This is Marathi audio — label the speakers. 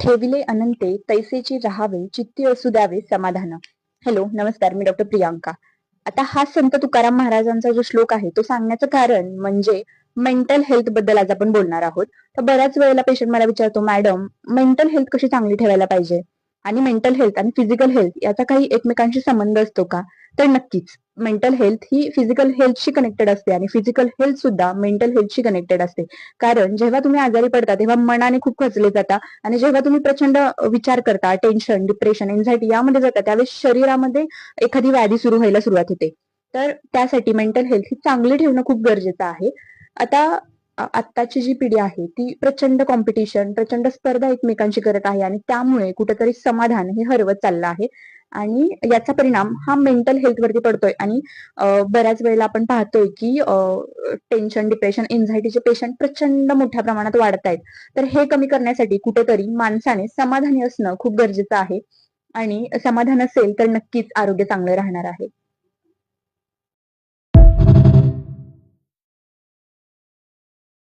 Speaker 1: ठेविले अनंते तैसेची राहावे चित्ती असू द्यावे समाधान. हॅलो, नमस्कार. मी डॉक्टर प्रियांका. आता हा संत तुकाराम महाराजांचा जो श्लोक आहे तो सांगण्याचं कारण म्हणजे मेंटल हेल्थ बद्दल आज आपण बोलणार आहोत. तर बऱ्याच वेळेला पेशंट मला विचारतो, मॅडम मेंटल हेल्थ कशी चांगली ठेवायला पाहिजे आणि मेंटल हेल्थ आणि फिजिकल हेल्थ याचा काही एकमेकांशी संबंध असतो का? तर नक्कीच. मेंटल हेल्थ ही फिजिकल हेल्थशी कनेक्टेड असते आणि फिजिकल हेल्थ सुद्धा मेंटल हेल्थशी कनेक्टेड असते. कारण जेव्हा तुम्ही आजारी पडता तेव्हा मनाने खूप खचले जाता आणि जेव्हा तुम्ही प्रचंड विचार करता, टेन्शन, डिप्रेशन, एन्झायटी यामध्ये जाता त्यावेळेस शरीरामध्ये एखादी व्याधी सुरू व्हायला सुरुवात होते. तर त्यासाठी मेंटल हेल्थ ही चांगली ठेवणं खूप गरजेचं आहे. आता आत्ताची जी पिढी आहे ती प्रचंड कॉम्पिटिशन, प्रचंड स्पर्धा एकमेकांशी करत आहे आणि त्यामुळे कुठेतरी समाधान हे हरवत चाललं आहे आणि याचा परिणाम हा मेंटल हेल्थ वरती पडतोय आणि बऱ्याच वेळेला आपण पाहतोय की टेन्शन, डिप्रेशन, एन्झायटीचे पेशंट प्रचंड मोठ्या प्रमाणात वाढत आहेत. तर हे कमी करण्यासाठी कुठेतरी माणसाने समाधानी असणं खूप गरजेचं आहे आणि समाधान असेल तर नक्कीच आरोग्य चांगलं राहणार आहे.